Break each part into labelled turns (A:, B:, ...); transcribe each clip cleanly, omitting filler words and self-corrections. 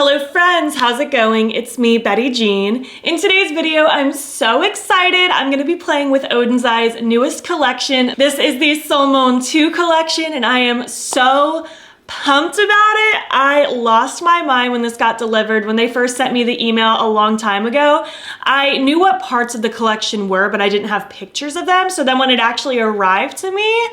A: Hello friends, how's it going? It's me, Betty Jean. In today's video, I'm so excited. I'm gonna be playing with Oden's Eye's newest collection. This is the Solmane 2 collection, and I am so pumped about it. I lost my mind when this got delivered. When they first sent me the email a long time ago, I knew what parts of the collection were, but I didn't have pictures of them. So then when it actually arrived to me,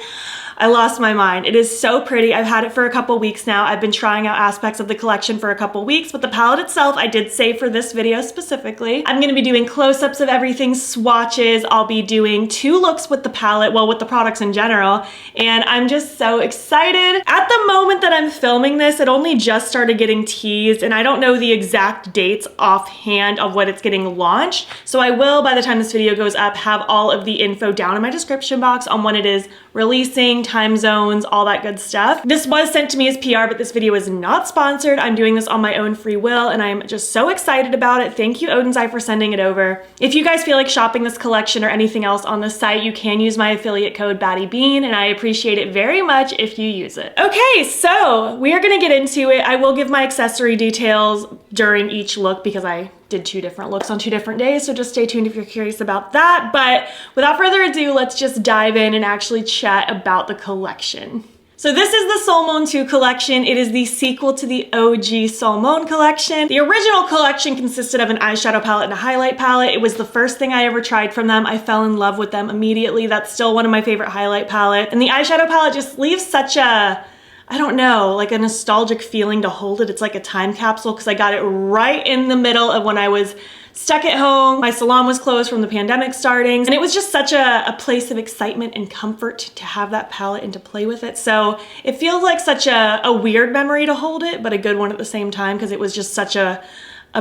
A: I lost my mind. It is so pretty. I've had it for a couple weeks now. I've been trying out aspects of the collection for a couple weeks, but the palette itself I did save for this video specifically. I'm gonna be doing close-ups of everything, swatches. I'll be doing 2 looks with the palette, well, with the products in general, and I'm just so excited. At the moment that I'm filming this, it only just started getting teased, and I don't know the exact dates offhand of when it's getting launched, so I will, by the time this video goes up, have all of the info down in my description box on when it is releasing, time zones, all that good stuff. This was sent to me as PR, but this video is not sponsored. I'm doing this on my own free will, and I'm just so excited about it. Thank you, Oden's Eye, for sending it over. If you guys feel like shopping this collection or anything else on the site, you can use my affiliate code battybean, and I appreciate it very much if you use it. Okay, so we are gonna get into it. I will give my accessory details during each look because I did 2 different looks on 2 different days, so just stay tuned if you're curious about that. But without further ado, let's just dive in and actually chat about the collection. So this is the Solmane 2 collection. It is the sequel to the OG Solmane collection. The original collection consisted of an eyeshadow palette and a highlight palette. It was the first thing I ever tried from them. I fell in love with them immediately. That's still one of my favorite highlight palettes. And the eyeshadow palette just leaves such a, I don't know, like a nostalgic feeling to hold it. It's like a time capsule because I got it right in the middle of when I was stuck at home. My salon was closed from the pandemic starting, and it was just such a place of excitement and comfort to have that palette and to play with it. So it feels like such a weird memory to hold it, but a good one at the same time because it was just such a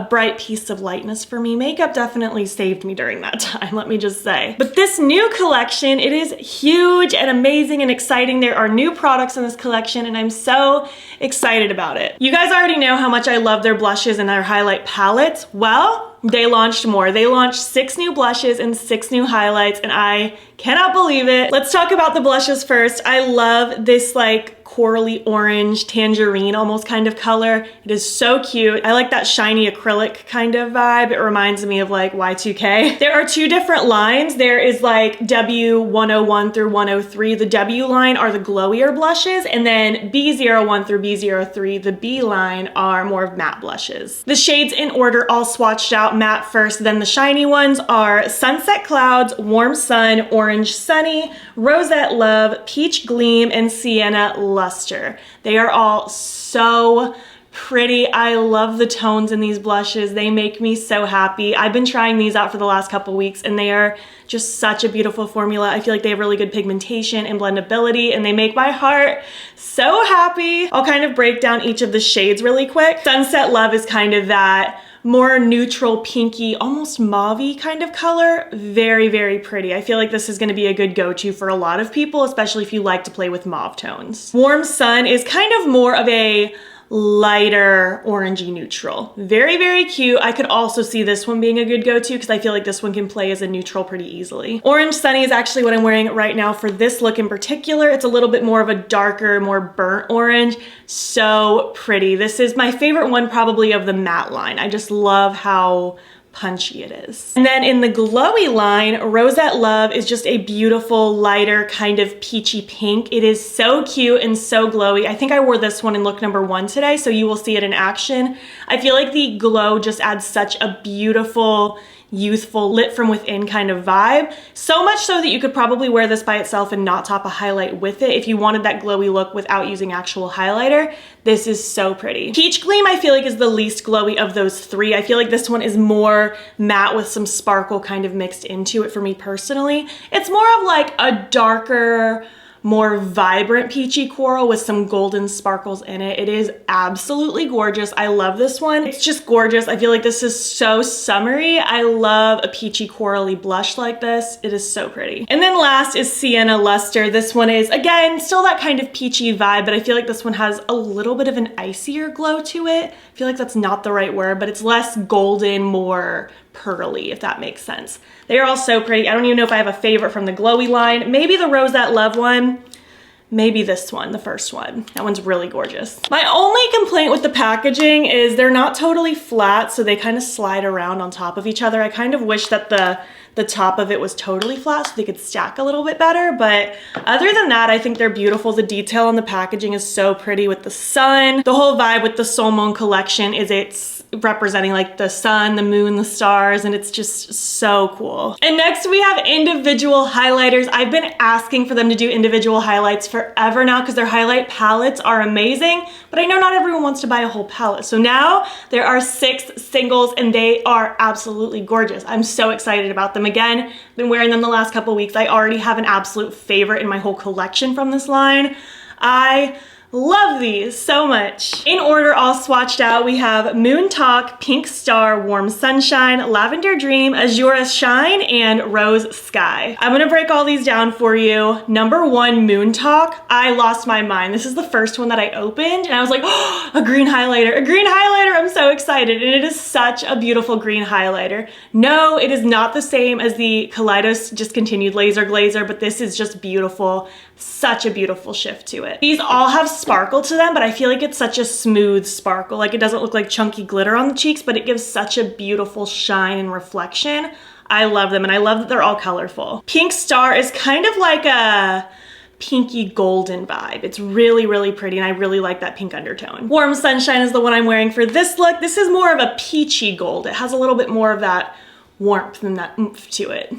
A: bright piece of lightness for me. Makeup definitely saved me during that time, let me just say. But this new collection, it is huge and amazing and exciting. There are new products in this collection, and I'm so excited about it. You guys already know how much I love their blushes and their highlight palettes. Well, they launched more. They launched 6 new blushes and 6 new highlights, and I cannot believe it. Let's talk about the blushes first. I love this like corally orange, tangerine almost kind of color. It is so cute. I like that shiny acrylic kind of vibe. It reminds me of like Y2K. There are 2 different lines. There is like W101 through 103. The W line are the glowier blushes, and then B01 through B03, the B line, are more of matte blushes. The shades in order, all swatched out, matte first, then the shiny ones are Sunset Clouds, Warm Sun, Orange Sunny, Rosette Love, Peach Gleam, and Sienna Luster. They are all so pretty. I love the tones in these blushes. They make me so happy. I've been trying these out for the last couple weeks, and they are just such a beautiful formula. I feel like they have really good pigmentation and blendability, and they make my heart so happy. I'll kind of break down each of the shades really quick. Sunset Love is kind of that more neutral, pinky, almost mauve-y kind of color. Very, very pretty. I feel like this is gonna be a good go-to for a lot of people, especially if you like to play with mauve tones. Warm Sun is kind of more of a lighter orangey neutral. Very, very cute. I could also see this one being a good go-to because I feel like this one can play as a neutral pretty easily. Orange Sunny is actually what I'm wearing right now for this look in particular. It's a little bit more of a darker, more burnt orange. So pretty. This is my favorite one probably of the matte line. I just love how punchy it is. And then in the glowy line, Rosette Love is just a beautiful, lighter, kind of peachy pink. It is so cute and so glowy. I think I wore this one in look number 1 today, so you will see it in action. I feel like the glow just adds such a beautiful, youthful, lit from within kind of vibe. So much so that you could probably wear this by itself and not top a highlight with it if you wanted that glowy look without using actual highlighter. This is so pretty. Peach Gleam I feel like is the least glowy of those 3. I feel like this one is more matte with some sparkle kind of mixed into it for me personally. It's more of like a darker, more vibrant peachy coral with some golden sparkles in it. It is absolutely gorgeous. I love this one. It's just gorgeous. I feel like this is so summery. I love a peachy corally blush like this. It is so pretty. And then last is Sienna Luster. This one is, again, still that kind of peachy vibe, but I feel like this one has a little bit of an icier glow to it. I feel like that's not the right word, but it's less golden, more pearly, if that makes sense. They are all so pretty. I don't even know if I have a favorite from the glowy line. Maybe the Rosette Love one. maybe this one, the first one. That one's really gorgeous. My only complaint with the packaging is they're not totally flat, so they kind of slide around on top of each other. I kind of wish that the top of it was totally flat so they could stack a little bit better, but other than that, I think they're beautiful. The detail on the packaging is so pretty with the sun. The whole vibe with the Solmane collection is it's representing like the sun, the moon, the stars, and it's just so cool. And next we have individual highlighters. I've been asking for them to do individual highlights forever now because their highlight palettes are amazing, but I know not everyone wants to buy a whole palette. So now there are 6 singles and they are absolutely gorgeous. I'm so excited about them. Again, been wearing them the last couple weeks. I already have an absolute favorite in my whole collection from this line. I love these so much. In order, all swatched out, we have Moon Talk, Pink Star, Warm Sunshine, Lavender Dream, Azure Shine, and Rose Sky. I'm gonna break all these down for you. Number 1, Moon Talk. I lost my mind. This is the first one that I opened, and I was like, oh, a green highlighter, a green highlighter. I'm so excited, and it is such a beautiful green highlighter. No, it is not the same as the Kaleidos discontinued laser glazer, but this is just beautiful. Such a beautiful shift to it. These all have sparkle to them, but I feel like it's such a smooth sparkle. Like it doesn't look like chunky glitter on the cheeks, but it gives such a beautiful shine and reflection. I love them, and I love that they're all colorful. Pink Star is kind of like a pinky golden vibe. It's really, really pretty, and I really like that pink undertone. Warm Sunshine is the one I'm wearing for this look. This is more of a peachy gold. It has a little bit more of that warmth and that oomph to it.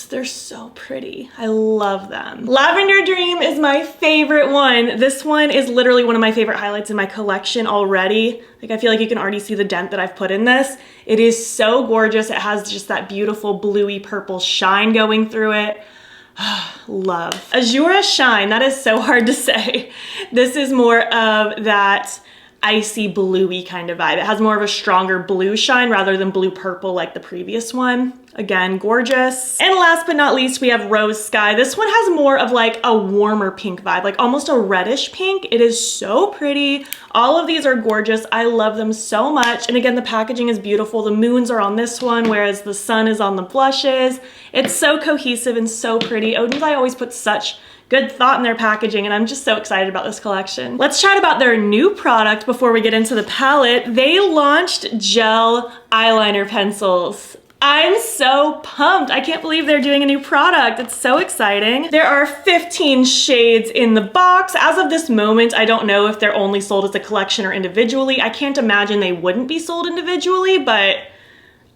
A: They're so pretty. I love them. Lavender Dream is my favorite one. This one is literally one of my favorite highlights in my collection already. Like I feel like you can already see the dent that I've put in this. It is so gorgeous. It has just that beautiful bluey purple shine going through it. Love. Azure Shine, that is so hard to say. This is more of that icy bluey kind of vibe. It has more of a stronger blue shine rather than blue purple like the previous one. Again, gorgeous. And last but not least, we have Rose Sky. This one has more of like a warmer pink vibe, like almost a reddish pink. It is so pretty. All of these are gorgeous. I love them so much. And again, the packaging is beautiful. The moons are on this one, whereas the sun is on the blushes. It's so cohesive and so pretty. Oden's I always put such good thought in their packaging, and I'm just so excited about this collection. Let's chat about their new product before we get into the palette. They launched gel eyeliner pencils. I'm so pumped. I can't believe they're doing a new product. It's so exciting. There are 15 shades in the box. As of this moment, I don't know if they're only sold as a collection or individually. I can't imagine they wouldn't be sold individually, but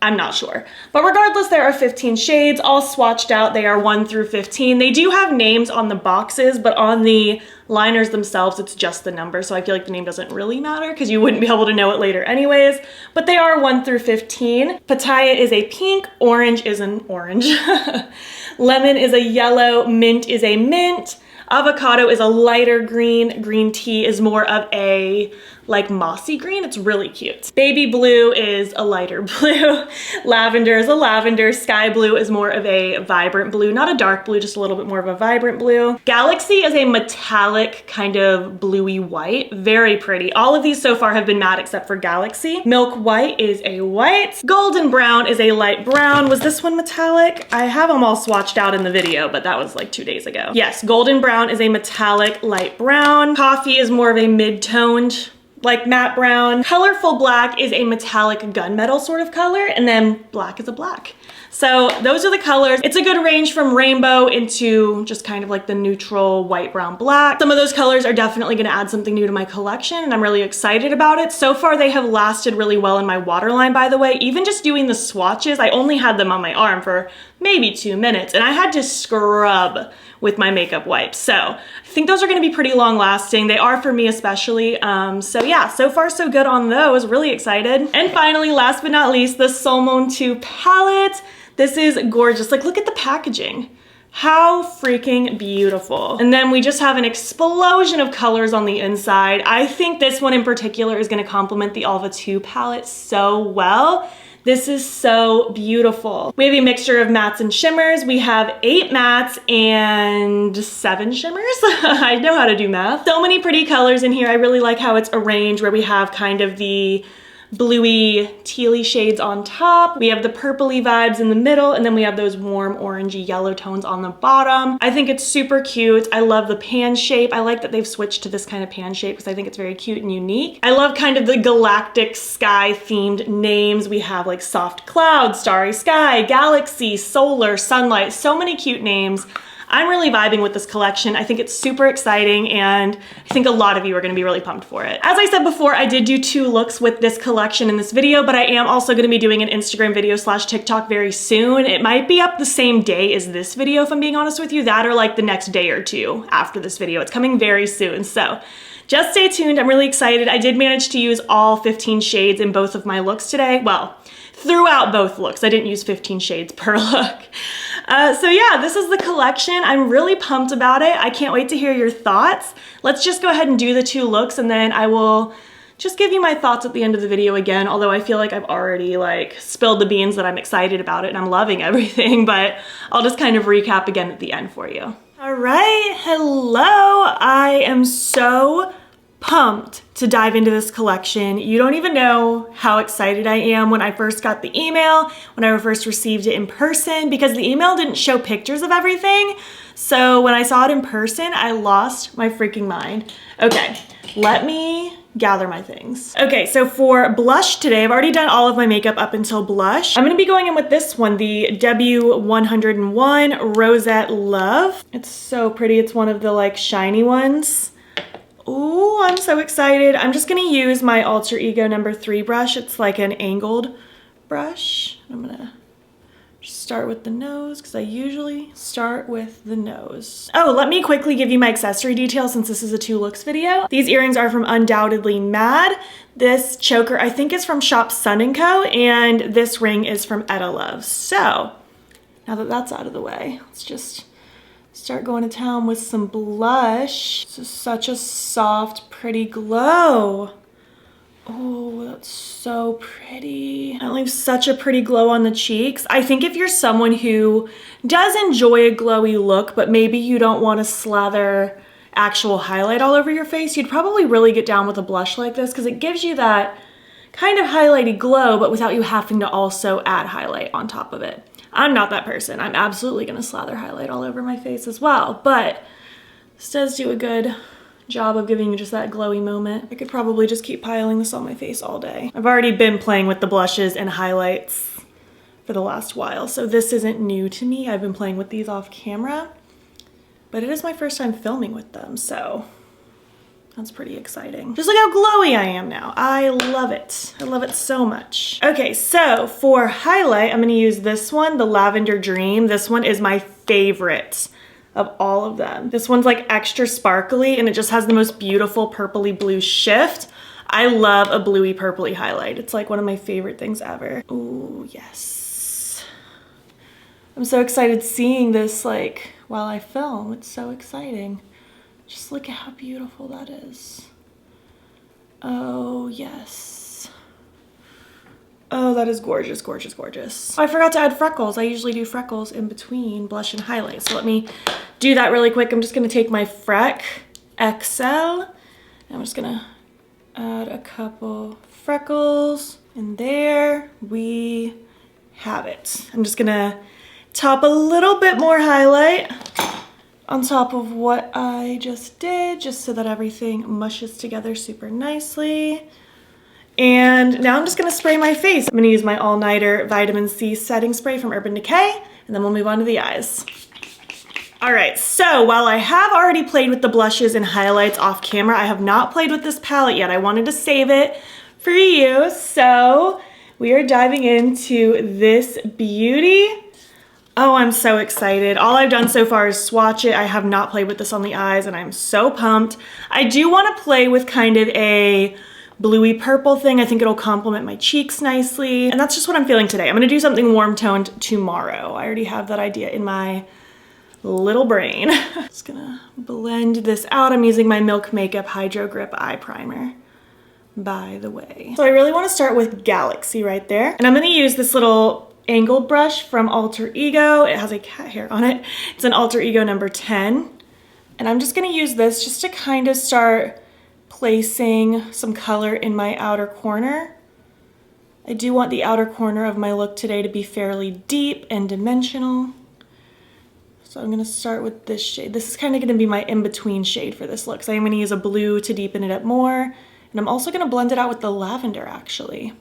A: I'm not sure. But regardless, there are 15 shades, all swatched out. They are 1 through 15. They do have names on the boxes, but on the liners themselves, it's just the number. So I feel like the name doesn't really matter because you wouldn't be able to know it later anyways. But they are 1 through 15. Pitaya is a pink, orange is an orange. Lemon is a yellow, mint is a mint. Avocado is a lighter green. Green tea is more of a like mossy green. It's really cute. Baby blue is a lighter blue. Lavender is a lavender. Sky blue is more of a vibrant blue, not a dark blue, just a little bit more of a vibrant blue. Galaxy is a metallic kind of bluey white. Very pretty. All of these so far have been matte except for Galaxy. Milk white is a white. Golden brown is a light brown. Was this one metallic? I have them all swatched out in the video, but that was like 2 days ago. Yes, golden brown is a metallic light brown. Coffee is more of a mid-toned like matte brown. Colorful black is a metallic gunmetal sort of color, and then black is a black. So those are the colors. It's a good range from rainbow into just kind of like the neutral white, brown, black. Some of those colors are definitely gonna add something new to my collection, and I'm really excited about it. So far, they have lasted really well in my waterline, by the way. Even just doing the swatches, I only had them on my arm for maybe 2 minutes, and I had to scrub with my makeup wipes. So I think those are gonna be pretty long lasting. They are for me especially. So yeah, so far so good on those. Really excited. And finally, last but not least, the Solmane 2 palette. This is gorgeous. Like, look at the packaging. How freaking beautiful. And then we just have an explosion of colors on the inside. I think this one in particular is gonna complement the Alva 2 palette so well. This is so beautiful. We have a mixture of mattes and shimmers. We have 8 mattes and 7 shimmers. I know how to do math. So many pretty colors in here. I really like how it's arranged, where we have kind of the bluey, tealy shades on top. We have the purpley vibes in the middle, and then we have those warm orangey yellow tones on the bottom. I think it's super cute. I love the pan shape. I like that they've switched to this kind of pan shape because I think it's very cute and unique. I love kind of the galactic sky themed names. We have like soft cloud, starry sky, galaxy, solar, sunlight, so many cute names. I'm really vibing with this collection. I think it's super exciting, and I think a lot of you are gonna be really pumped for it. As I said before, I did do 2 looks with this collection in this video, but I am also gonna be doing an Instagram video / TikTok very soon. It might be up the same day as this video, if I'm being honest with you, that or like the next day or 2 after this video. It's coming very soon, so just stay tuned. I'm really excited. I did manage to use all 15 shades in both of my looks today. Well, throughout both looks. I didn't use 15 shades per look. So yeah, this is the collection. I'm really pumped about it. I can't wait to hear your thoughts. Let's just go ahead and do the 2 looks, and then I will just give you my thoughts at the end of the video again, although I feel like I've already like spilled the beans that I'm excited about it and I'm loving everything, but I'll just kind of recap again at the end for you. All right, hello. I am so pumped to dive into this collection. You don't even know how excited I am when I first got the email, when I first received it in person, because the email didn't show pictures of everything. So when I saw it in person, I lost my freaking mind. Okay, let me gather my things. Okay, so for blush today, I've already done all of my makeup up until blush. I'm gonna be going in with this one, the W101 Rosette Love. It's so pretty. It's one of the like shiny ones. Oh, I'm so excited. I'm just gonna use my Alter Ego number 3 brush. It's like an angled brush. I'm gonna just start with the nose because I usually start with the nose. Oh, let me quickly give you my accessory details since this is a 2 looks video. These earrings are from Undoubtedly Mad. This choker I think is from Shop Sun & Co. and this ring is from Etta Love. So now that that's out of the way, let's just start going to town with some blush. This is such a soft, pretty glow. Oh, that's so pretty. That leaves such a pretty glow on the cheeks. I think if you're someone who does enjoy a glowy look, but maybe you don't want to slather actual highlight all over your face, you'd probably really get down with a blush like this because it gives you that kind of highlighty glow, but without you having to also add highlight on top of it. I'm not that person. I'm absolutely gonna slather highlight all over my face as well, but this does do a good job of giving you just that glowy moment. I could probably just keep piling this on my face all day. I've already been playing with the blushes and highlights for the last while, so this isn't new to me. I've been playing with these off camera, but it is my first time filming with them, so that's pretty exciting. Just look how glowy I am now. I love it. I love it so much. Okay, so for highlight, I'm gonna use this one, the Lavender Dream. This one is my favorite of all of them. This one's like extra sparkly and it just has the most beautiful purpley blue shift. I love a bluey purpley highlight. It's like one of my favorite things ever. Oh, yes. I'm so excited seeing this like while I film. It's so exciting. Just look at how beautiful that is. Oh, yes. Oh, that is gorgeous, gorgeous, gorgeous. Oh, I forgot to add freckles. I usually do freckles in between blush and highlight. So let me do that really quick. I'm just gonna take my Freck XL and I'm just gonna add a couple freckles. And there we have it. I'm just gonna top a little bit more highlight on top of what I just did, just so that everything mushes together super nicely. And now I'm just gonna spray my face. I'm gonna use my All Nighter Vitamin C setting spray from Urban Decay, and then we'll move on to the eyes. All right, so while I have already played with the blushes and highlights off camera, I have not played with this palette yet. I wanted to save it for you, so we are diving into this beauty. Oh, I'm so excited. All I've done so far is swatch it. I have not played with this on the eyes and I'm so pumped. I do want to play with kind of a bluey purple thing. I think it'll complement my cheeks nicely. And that's just what I'm feeling today. I'm gonna do something warm toned tomorrow. I already have that idea in my little brain. Just gonna blend this out. I'm using my Milk Makeup Hydro Grip Eye Primer, by the way. So I really want to start with Galaxy right there. And I'm gonna use this little angled brush from Alter Ego. It has a cat hair on it. It's an Alter Ego number 10. And I'm just gonna use this just to kind of start placing some color in my outer corner. I do want the outer corner of my look today to be fairly deep and dimensional. So I'm gonna start with this shade. This is kind of gonna be my in-between shade for this look. So I'm gonna use a blue to deepen it up more. And I'm also gonna blend it out with the lavender actually.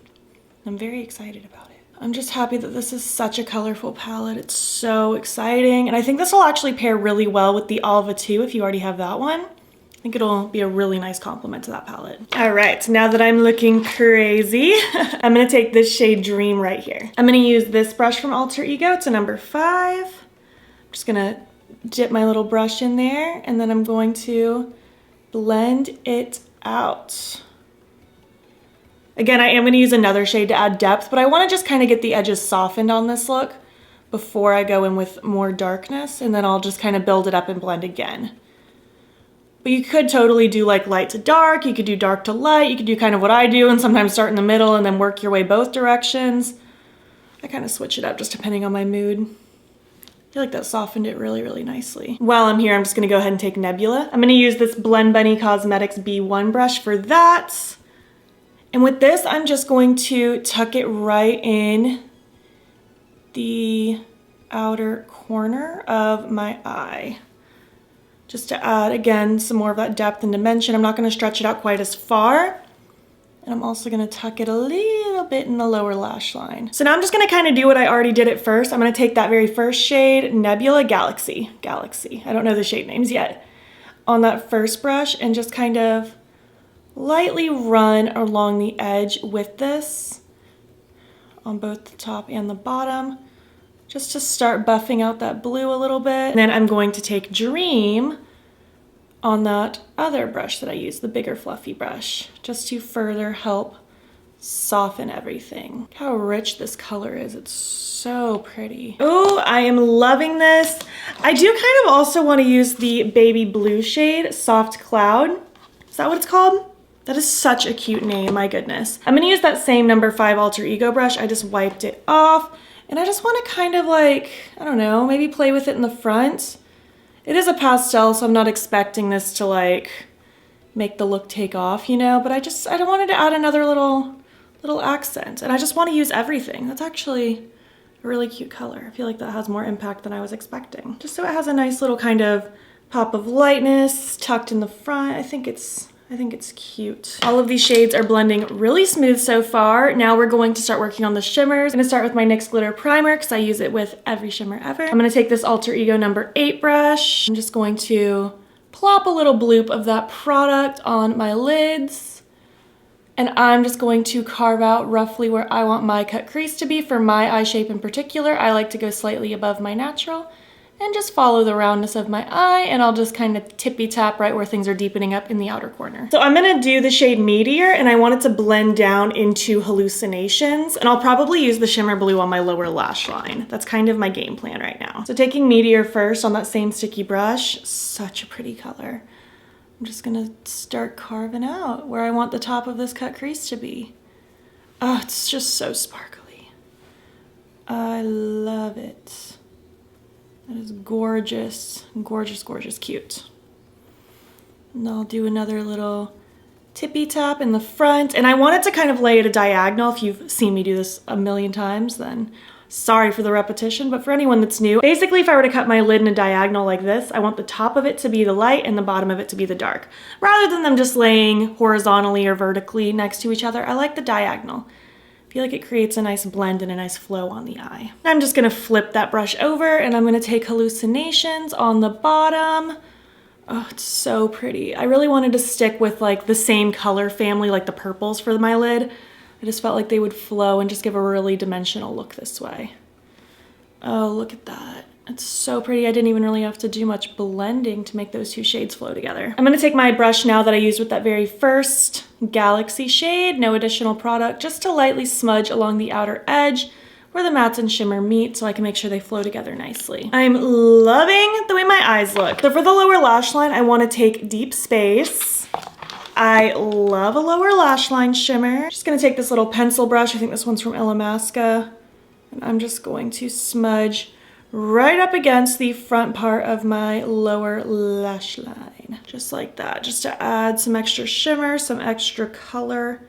A: I'm very excited about it. I'm just happy that this is such a colorful palette. It's so exciting. And I think this will actually pair really well with the Alva 2 if you already have that one. I think it'll be a really nice complement to that palette. All right, now that I'm looking crazy, I'm gonna take this shade Dream right here. I'm gonna use this brush from Alter Ego. It's a number 5. I'm just gonna dip my little brush in there and then I'm going to blend it out. Again, I am gonna use another shade to add depth, but I wanna just kind of get the edges softened on this look before I go in with more darkness, and then I'll just kind of build it up and blend again. But you could totally do like light to dark, you could do dark to light, you could do kind of what I do and sometimes start in the middle and then work your way both directions. I kind of switch it up just depending on my mood. I feel like that softened it really, really nicely. While I'm here, I'm just gonna go ahead and take Nebula. I'm gonna use this Blend Bunny Cosmetics B1 brush for that. And with this, I'm just going to tuck it right in the outer corner of my eye. Just to add, again, some more of that depth and dimension. I'm not gonna stretch it out quite as far. And I'm also gonna tuck it a little bit in the lower lash line. So now I'm just gonna kind of do what I already did at first. I'm gonna take that very first shade, Nebula Galaxy. I don't know the shade names yet. On that first brush and just kind of lightly run along the edge with this on both the top and the bottom, just to start buffing out that blue a little bit. And then I'm going to take Dream on that other brush that I used, the bigger fluffy brush, just to further help soften everything. Look how rich this color is. It's so pretty. Oh, I am loving this. I do kind of also want to use the baby blue shade, Soft Cloud. Is that what it's called? That is such a cute name, my goodness. I'm gonna use that same number 5 Alter Ego brush. I just wiped it off. And I just want to kind of like, I don't know, maybe play with it in the front. It is a pastel, so I'm not expecting this to like make the look take off, you know, but I don't wanted to add another little accent. And I just want to use everything. That's actually a really cute color. I feel like that has more impact than I was expecting. Just so it has a nice little kind of pop of lightness tucked in the front. I think it's cute. All of these shades are blending really smooth so far. Now we're going to start working on the shimmers. I'm gonna start with my NYX Glitter Primer because I use it with every shimmer ever. I'm gonna take this Alter Ego number 8 brush. I'm just going to plop a little bloop of that product on my lids. And I'm just going to carve out roughly where I want my cut crease to be for my eye shape in particular. I like to go slightly above my natural and just follow the roundness of my eye, and I'll just kind of tippy tap right where things are deepening up in the outer corner. So I'm gonna do the shade Meteor, and I want it to blend down into Hallucinations, and I'll probably use the shimmer blue on my lower lash line. That's kind of my game plan right now. So taking Meteor first on that same sticky brush, such a pretty color. I'm just gonna start carving out where I want the top of this cut crease to be. Oh, it's just so sparkly. I love it. That is gorgeous, gorgeous, gorgeous cute. And I'll do another little tippy tap in the front. And I wanted to kind of lay it a diagonal. If you've seen me do this a million times, then sorry for the repetition. But for anyone that's new, basically if I were to cut my lid in a diagonal like this, I want the top of it to be the light and the bottom of it to be the dark. Rather than them just laying horizontally or vertically next to each other, I like the diagonal. I feel like it creates a nice blend and a nice flow on the eye. I'm just gonna flip that brush over and I'm gonna take Hallucinations on the bottom. Oh, it's so pretty. I really wanted to stick with like the same color family, like the purples for my lid. I just felt like they would flow and just give a really dimensional look this way. Oh, look at that. It's so pretty. I didn't even really have to do much blending to make those two shades flow together. I'm gonna take my brush now that I used with that very first Galaxy shade, no additional product, just to lightly smudge along the outer edge where the mattes and shimmer meet so I can make sure they flow together nicely. I'm loving the way my eyes look. So for the lower lash line, I wanna take Deep Space. I love a lower lash line shimmer. Just gonna take this little pencil brush. I think this one's from Illamasqua. And I'm just going to smudge right up against the front part of my lower lash line. Just like that, just to add some extra shimmer, some extra color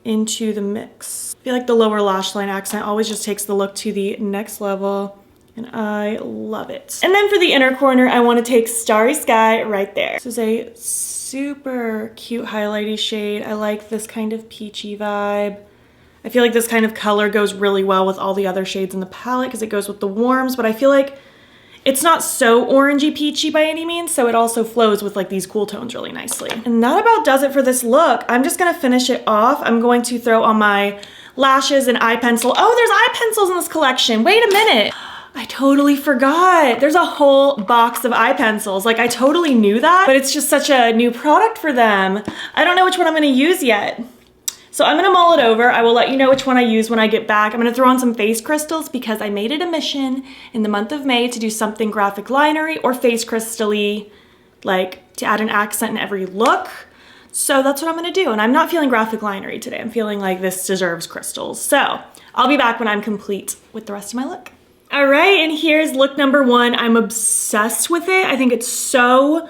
A: into the mix. I feel like the lower lash line accent always just takes the look to the next level, and I love it. And then for the inner corner, I want to take Starry Sky right there. This is a super cute highlighty shade. I like this kind of peachy vibe. I feel like this kind of color goes really well with all the other shades in the palette because it goes with the warms, but I feel like it's not so orangey peachy by any means, so it also flows with like these cool tones really nicely. And that about does it for this look. I'm just gonna finish it off. I'm going to throw on my lashes and eye pencil. Oh, there's eye pencils in this collection. Wait a minute. I totally forgot. There's a whole box of eye pencils. Like I totally knew that, but it's just such a new product for them. I don't know which one I'm gonna use yet. So I'm gonna mull it over. I will let you know which one I use when I get back. I'm gonna throw on some face crystals because I made it a mission in the month of May to do something graphic linery or face crystal-y, like to add an accent in every look. So that's what I'm gonna do. And I'm not feeling graphic linery today. I'm feeling like this deserves crystals. So I'll be back when I'm complete with the rest of my look. All right, and here's look number one. I'm obsessed with it. I think it's so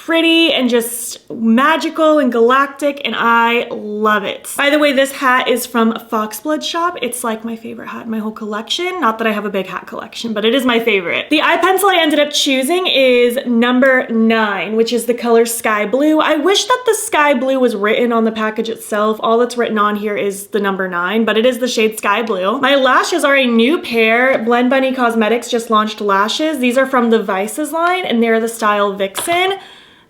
A: pretty and just magical and galactic, and I love it. By the way, this hat is from Foxblood Shop. It's like my favorite hat in my whole collection. Not that I have a big hat collection, but it is my favorite. The eye pencil I ended up choosing is number 9, which is the color Sky Blue. I wish that the Sky Blue was written on the package itself. All that's written on here is the number 9, but it is the shade Sky Blue. My lashes are a new pair. Blend Bunny Cosmetics just launched lashes. These are from the Vices line, and they're the style Vixen.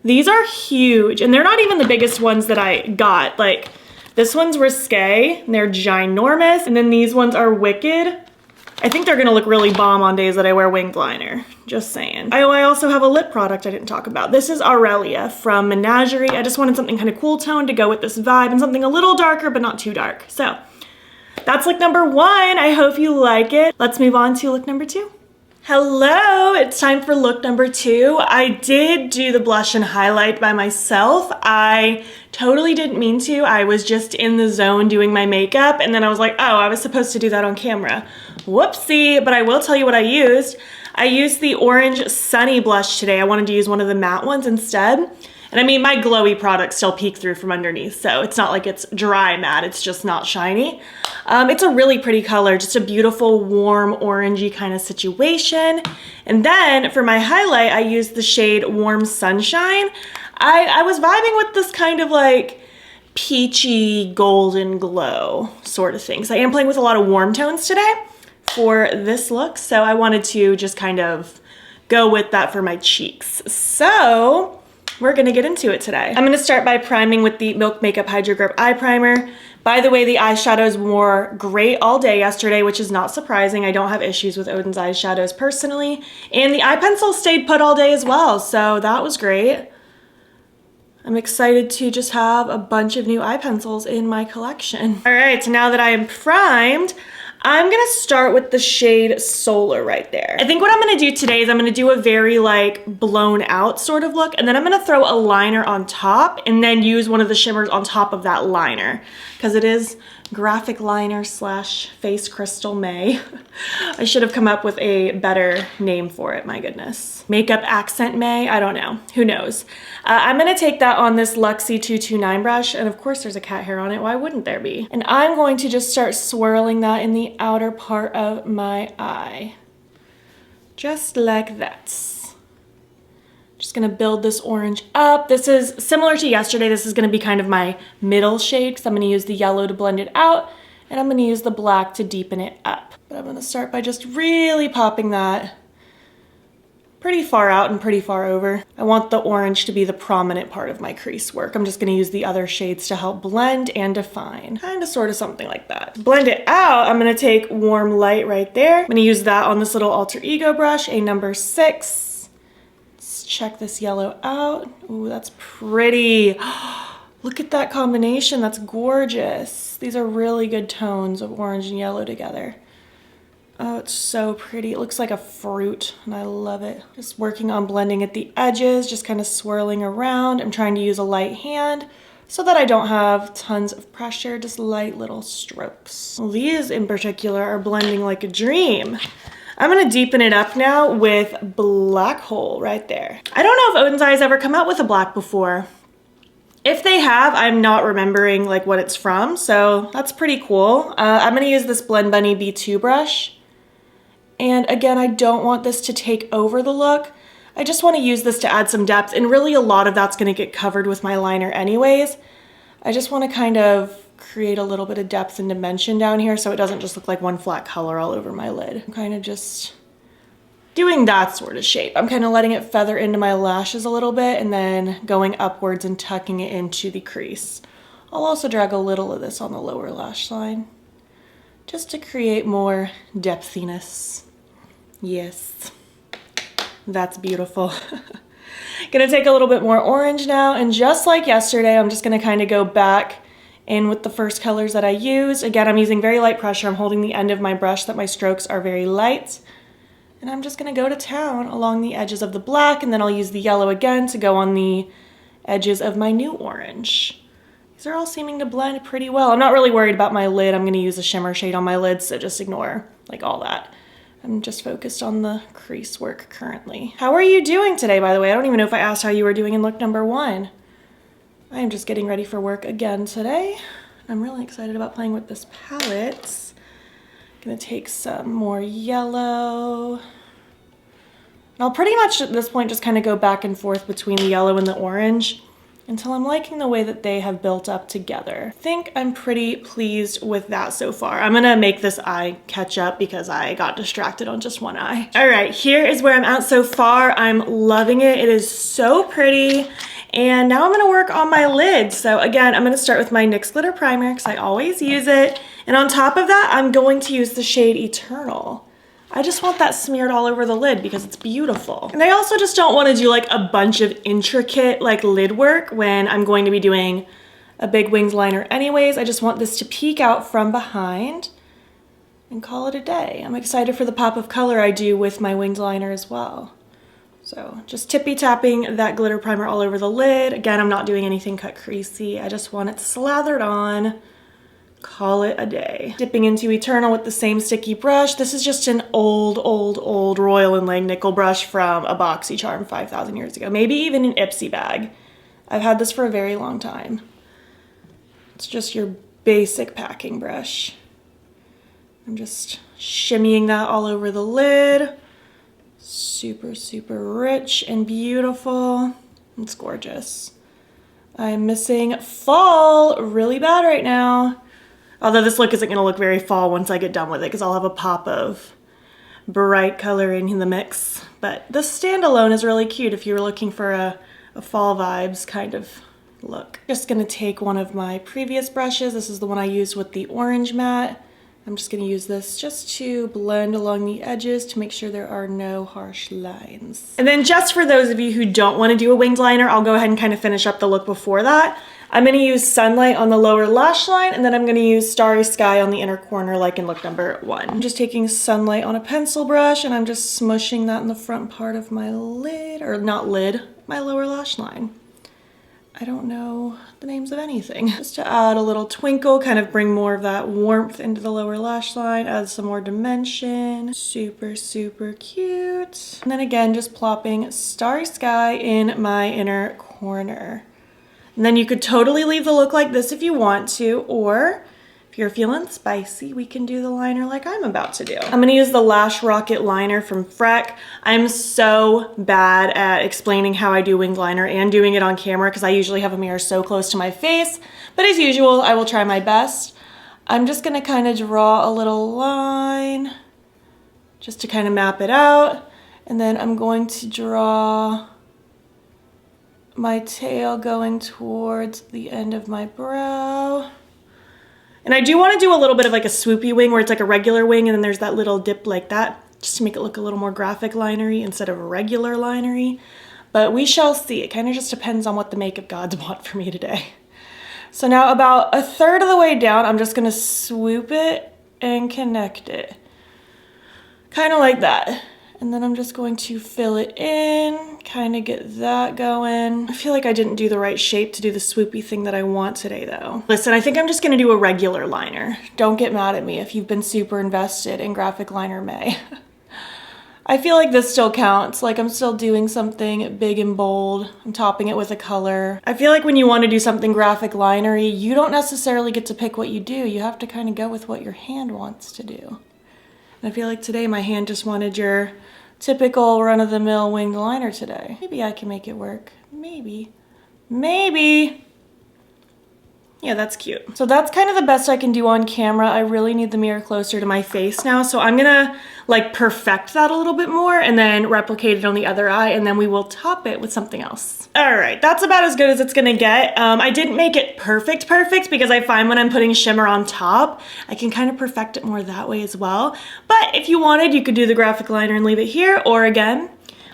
A: These are huge, and they're not even the biggest ones that I got. Like, this one's Risque, and they're ginormous, and then these ones are Wicked. I think they're gonna look really bomb on days that I wear winged liner, just saying. I also have a lip product I didn't talk about. This is Aurelia from Menagerie. I just wanted something kind of cool tone to go with this vibe, and something a little darker, but not too dark. So, that's look number 1. I hope you like it. Let's move on to look number 2. Hello, it's time for look number 2. I did do the blush and highlight by myself. I totally didn't mean to. I was just in the zone doing my makeup, and then I was like, oh, I was supposed to do that on camera. Whoopsie, but I will tell you what I used. I used the Orange Sunny blush today. I wanted to use one of the matte ones instead. And I mean, my glowy products still peek through from underneath, so it's not like it's dry matte, it's just not shiny. It's a really pretty color, just a beautiful, warm, orangey kind of situation. And then for my highlight, I used the shade Warm Sunshine. I was vibing with this kind of like peachy golden glow sort of thing. So I am playing with a lot of warm tones today for this look, so I wanted to just kind of go with that for my cheeks. So we're gonna get into it today. I'm gonna start by priming with the Milk Makeup Hydro Grip Eye Primer. By the way, the eyeshadows wore great all day yesterday, which is not surprising. I don't have issues with Oden's eyeshadows personally. And the eye pencil stayed put all day as well, so that was great. I'm excited to just have a bunch of new eye pencils in my collection. All right, so now that I am primed, I'm gonna start with the shade Solar right there. I think what I'm gonna do today is I'm gonna do a very like blown out sort of look, and then I'm gonna throw a liner on top and then use one of the shimmers on top of that liner, because it is graphic liner slash face crystal May. I should have come up with a better name for it, my goodness. Makeup accent May, I don't know, who knows. I'm gonna take that on this Luxie 229 brush, and of course there's a cat hair on it, why wouldn't there be? And I'm going to just start swirling that in the outer part of my eye. Just like that. Just gonna build this orange up. This is similar to yesterday. This is gonna be kind of my middle shade because I'm gonna use the yellow to blend it out, and I'm gonna use the black to deepen it up. But I'm gonna start by just really popping that pretty far out and pretty far over. I want the orange to be the prominent part of my crease work. I'm just gonna use the other shades to help blend and define. Kind of sort of something like that. Blend it out, I'm gonna take Warm Light right there. I'm gonna use that on this little Alter Ego brush, a number 6. Check this yellow out. Ooh, that's pretty. Look at that combination, that's gorgeous. These are really good tones of orange and yellow together. Oh, it's so pretty. It looks like a fruit, and I love it. Just working on blending at the edges, just kind of swirling around. I'm trying to use a light hand so that I don't have tons of pressure, just light little strokes. These in particular are blending like a dream. I'm gonna deepen it up now with Black Hole right there. I don't know if Oden's Eyes ever come out with a black before. If they have, I'm not remembering like what it's from, so that's pretty cool. I'm gonna use this Blend Bunny B2 brush. And again, I don't want this to take over the look. I just want to use this to add some depth, and really a lot of that's going to get covered with my liner anyways. I just want to kind of create a little bit of depth and dimension down here so it doesn't just look like one flat color all over my lid. I'm kind of just doing that sort of shape. I'm kind of letting it feather into my lashes a little bit and then going upwards and tucking it into the crease. I'll also drag a little of this on the lower lash line just to create more depthiness. Yes. That's beautiful. Gonna take a little bit more orange now, and just like yesterday, I'm just gonna kind of go back in with the first colors that I used. Again, I'm using very light pressure. I'm holding the end of my brush so that my strokes are very light. And I'm just gonna go to town along the edges of the black, and then I'll use the yellow again to go on the edges of my new orange. These are all seeming to blend pretty well. I'm not really worried about my lid. I'm gonna use a shimmer shade on my lid, so just ignore like all that. I'm just focused on the crease work currently. How are you doing today, by the way? I don't even know if I asked how you were doing in look number 1. I am just getting ready for work again today. I'm really excited about playing with this palette. I'm gonna take some more yellow. And I'll pretty much at this point just kind of go back and forth between the yellow and the orange until I'm liking the way that they have built up together. I think I'm pretty pleased with that so far. I'm gonna make this eye catch up because I got distracted on just one eye. All right, here is where I'm at so far. I'm loving it. It is so pretty. And now I'm gonna work on my lid. So again, I'm gonna start with my NYX Glitter Primer because I always use it. And on top of that, I'm going to use the shade Eternal. I just want that smeared all over the lid because it's beautiful. And I also just don't want to do like a bunch of intricate like lid work when I'm going to be doing a big winged liner anyways. I just want this to peek out from behind and call it a day. I'm excited for the pop of color I do with my winged liner as well. So just tippy tapping that glitter primer all over the lid. Again, I'm not doing anything cut creasy. I just want it slathered on. Call it a day. Dipping into Eternal with the same sticky brush. This is just an old Royal & Langnickel brush from a BoxyCharm 5,000 years ago. Maybe even an Ipsy bag. I've had this for a very long time. It's just your basic packing brush. I'm just shimmying that all over the lid. Super, super rich and beautiful. It's gorgeous. I'm missing fall really bad right now. Although this look isn't gonna look very fall once I get done with it because I'll have a pop of bright color in the mix. But this standalone is really cute if you were looking for a fall vibes kind of look. Just gonna take one of my previous brushes. This is the one I used with the orange matte. I'm just gonna use this just to blend along the edges to make sure there are no harsh lines. And then just for those of you who don't wanna do a winged liner, I'll go ahead and kind of finish up the look before that. I'm gonna use Sunlight on the lower lash line, and then I'm gonna use Starry Sky on the inner corner like in look number 1. I'm just taking Sunlight on a pencil brush and I'm just smushing that in the front part of my lid, or not lid, my lower lash line. I don't know the names of anything. Just to add a little twinkle, kind of bring more of that warmth into the lower lash line, add some more dimension. Super, super cute. And then again, just plopping Starry Sky in my inner corner. And then you could totally leave the look like this if you want to, or if you're feeling spicy, we can do the liner like I'm about to do. I'm gonna use the Lash Rocket liner from Freck. I'm so bad at explaining how I do winged liner and doing it on camera because I usually have a mirror so close to my face, but as usual, I will try my best. I'm just gonna kind of draw a little line just to kind of map it out. And then I'm going to draw my tail going towards the end of my brow. And I do want to do a little bit of like a swoopy wing where it's like a regular wing and then there's that little dip like that, just to make it look a little more graphic linery instead of regular linery. But we shall see. It kind of just depends on what the makeup gods want for me today. So now about a third of the way down, I'm just going to swoop it and connect it. Kind of like that. And then I'm just going to fill it in, kind of get that going. I feel like I didn't do the right shape to do the swoopy thing that I want today though. Listen, I think I'm just gonna do a regular liner. Don't get mad at me if you've been super invested in Graphic Liner May. I feel like this still counts. Like I'm still doing something big and bold. I'm topping it with a color. I feel like when you want to do something graphic linery, you don't necessarily get to pick what you do. You have to kind of go with what your hand wants to do. And I feel like today my hand just wanted your typical run-of-the-mill winged liner today. Maybe I can make it work. Maybe. Maybe. Yeah, that's cute. So that's kind of the best I can do on camera. I really need the mirror closer to my face now. So I'm gonna like perfect that a little bit more and then replicate it on the other eye, and then we will top it with something else. All right, that's about as good as it's gonna get. I didn't make it perfect because I find when I'm putting shimmer on top, I can kind of perfect it more that way as well. But if you wanted, you could do the graphic liner and leave it here, or again,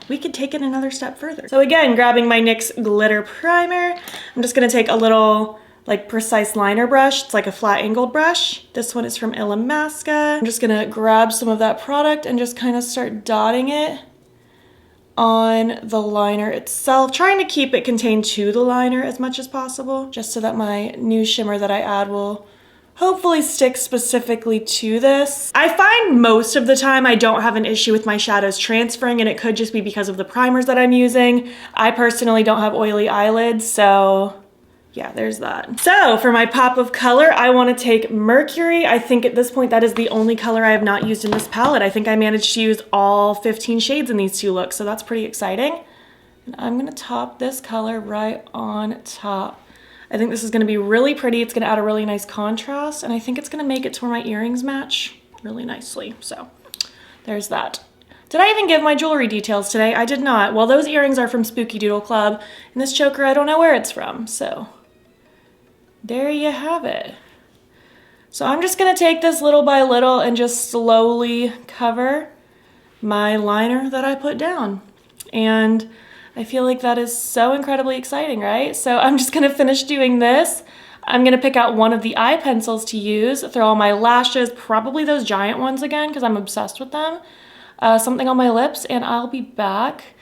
A: we could take it another step further. So again, grabbing my NYX glitter primer, I'm just gonna take a little like precise liner brush. It's like a flat angled brush. This one is from Illamasqua. I'm just gonna grab some of that product and just kind of start dotting it on the liner itself, trying to keep it contained to the liner as much as possible, just so that my new shimmer that I add will hopefully stick specifically to this. I find most of the time I don't have an issue with my shadows transferring, and it could just be because of the primers that I'm using. I personally don't have oily eyelids, so yeah, there's that. So for my pop of color, I want to take Mercury. I think at this point that is the only color I have not used in this palette. I think I managed to use all 15 shades in these two looks, so that's pretty exciting. And I'm gonna top this color right on top. I think this is gonna be really pretty. It's gonna add a really nice contrast, and I think it's gonna make it to where my earrings match really nicely. So there's that. Did I even give my jewelry details today? I did not. Well, those earrings are from Spooky Doodle Club, and this choker, I don't know where it's from, so there you have it. So I'm just gonna take this little by little and just slowly cover my liner that I put down. And I feel like that is so incredibly exciting, right? So I'm just gonna finish doing this. I'm gonna pick out one of the eye pencils to use, throw on my lashes, probably those giant ones again, because I'm obsessed with them. Something on my lips, and I'll be back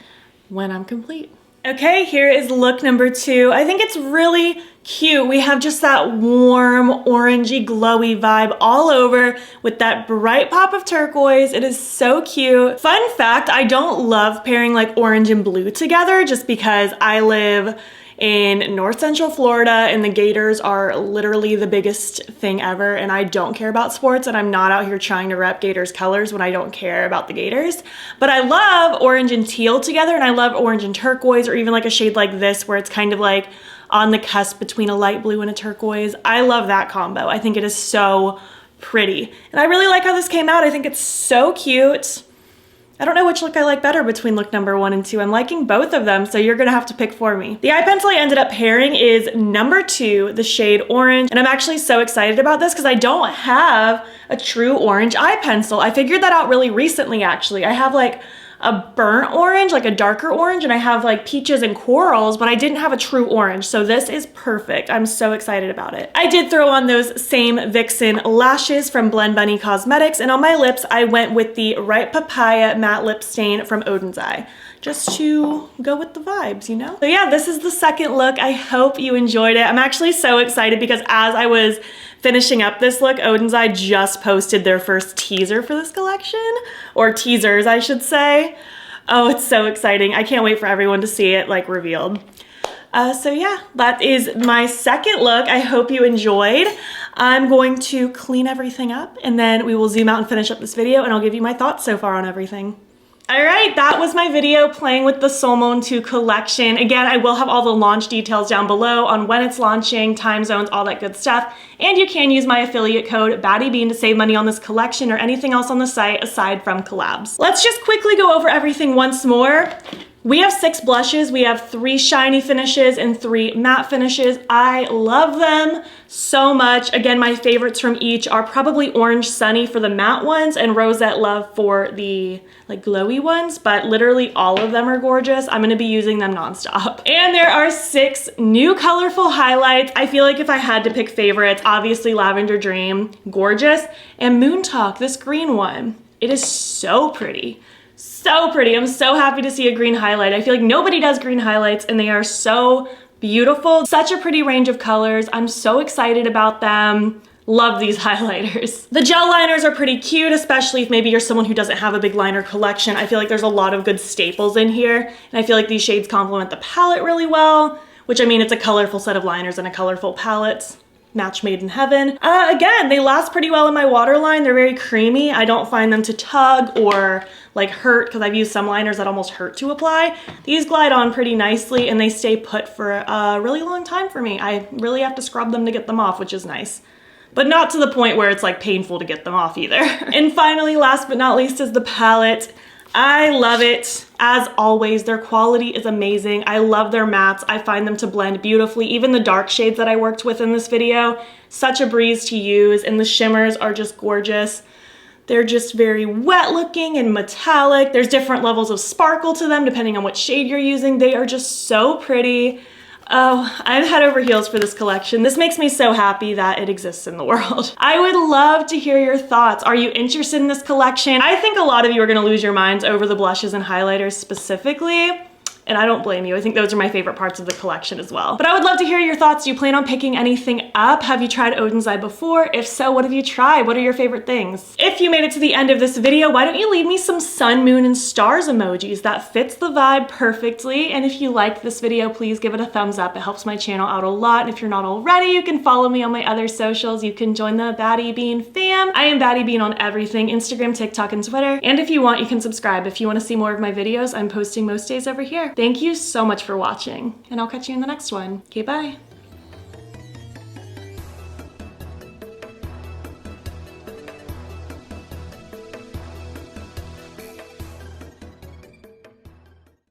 A: when I'm complete. Okay, here is look number 2. I think it's really cute. We have just that warm, orangey, glowy vibe all over with that bright pop of turquoise. It is so cute. Fun fact, I don't love pairing like orange and blue together just because I live in North Central Florida and the Gators are literally the biggest thing ever, and I don't care about sports, and I'm not out here trying to rep Gators colors when I don't care about the Gators. But I love orange and teal together, and I love orange and turquoise, or even like a shade like this where it's kind of like on the cusp between a light blue and a turquoise. I love that combo. I think it is so pretty. And I really like how this came out. I think it's so cute. I don't know which look I like better between look number 1 and 2. I'm liking both of them, so you're gonna have to pick for me. The eye pencil I ended up pairing is number 2, the shade Orange, and I'm actually so excited about this because I don't have a true orange eye pencil. I figured that out really recently, actually. I have like a burnt orange, like a darker orange, and I have like peaches and corals, but I didn't have a true orange, so this is perfect. I'm so excited about it. I did throw on those same Vixen lashes from Blend Bunny Cosmetics, and on my lips, I went with the Ripe Papaya Matte Lip Stain from Oden's Eye, just to go with the vibes, you know? So yeah, this is the second look. I hope you enjoyed it. I'm actually so excited because as I was finishing up this look, Oden's Eye just posted their first teaser for this collection, or teasers, I should say. Oh, it's so exciting. I can't wait for everyone to see it like revealed. So yeah, that is my second look. I hope you enjoyed. I'm going to clean everything up and then we will zoom out and finish up this video, and I'll give you my thoughts so far on everything. All right, that was my video playing with the Solmane 2 collection. Again, I will have all the launch details down below on when it's launching, time zones, all that good stuff. And you can use my affiliate code battybean to save money on this collection or anything else on the site aside from collabs. Let's just quickly go over everything once more. We have 6 blushes. We have 3 shiny finishes and 3 matte finishes. I love them so much. Again, my favorites from each are probably Orange Sunny for the matte ones and Rosette Love for the like glowy ones, but literally all of them are gorgeous. I'm gonna be using them nonstop. And there are 6 new colorful highlights. I feel like if I had to pick favorites, obviously Lavender Dream, gorgeous, and Moon Talk, this green one. It is so pretty. So pretty. I'm so happy to see a green highlight. I feel like nobody does green highlights and they are so beautiful. Such a pretty range of colors. I'm so excited about them. Love these highlighters. The gel liners are pretty cute, especially if maybe you're someone who doesn't have a big liner collection. I feel like there's a lot of good staples in here, and I feel like these shades complement the palette really well, which I mean, it's a colorful set of liners and a colorful palette. Match made in heaven. Again, they last pretty well in my waterline. They're very creamy. I don't find them to tug or like hurt because I've used some liners that almost hurt to apply. These glide on pretty nicely and they stay put for a really long time for me. I really have to scrub them to get them off, which is nice. But not to the point where it's like painful to get them off either. And finally, last but not least, is the palette. I love it. As always, their quality is amazing. I love their mattes. I find them to blend beautifully. Even the dark shades that I worked with in this video, such a breeze to use, and the shimmers are just gorgeous. They're just very wet looking and metallic. There's different levels of sparkle to them depending on what shade you're using. They are just so pretty. Oh, I'm head over heels for this collection. This makes me so happy that it exists in the world. I would love to hear your thoughts. Are you interested in this collection? I think a lot of you are gonna lose your minds over the blushes and highlighters specifically. And I don't blame you. I think those are my favorite parts of the collection as well. But I would love to hear your thoughts. Do you plan on picking anything up? Have you tried Oden's Eye before? If so, what have you tried? What are your favorite things? If you made it to the end of this video, why don't you leave me some sun, moon, and stars emojis? That fits the vibe perfectly. And if you liked this video, please give it a thumbs up. It helps my channel out a lot. And if you're not already, you can follow me on my other socials. You can join the battybean fam. I am battybean on everything, Instagram, TikTok, and Twitter. And if you want, you can subscribe. If you want to see more of my videos, I'm posting most days over here. Thank you so much for watching, and I'll catch you in the next one. Okay, bye.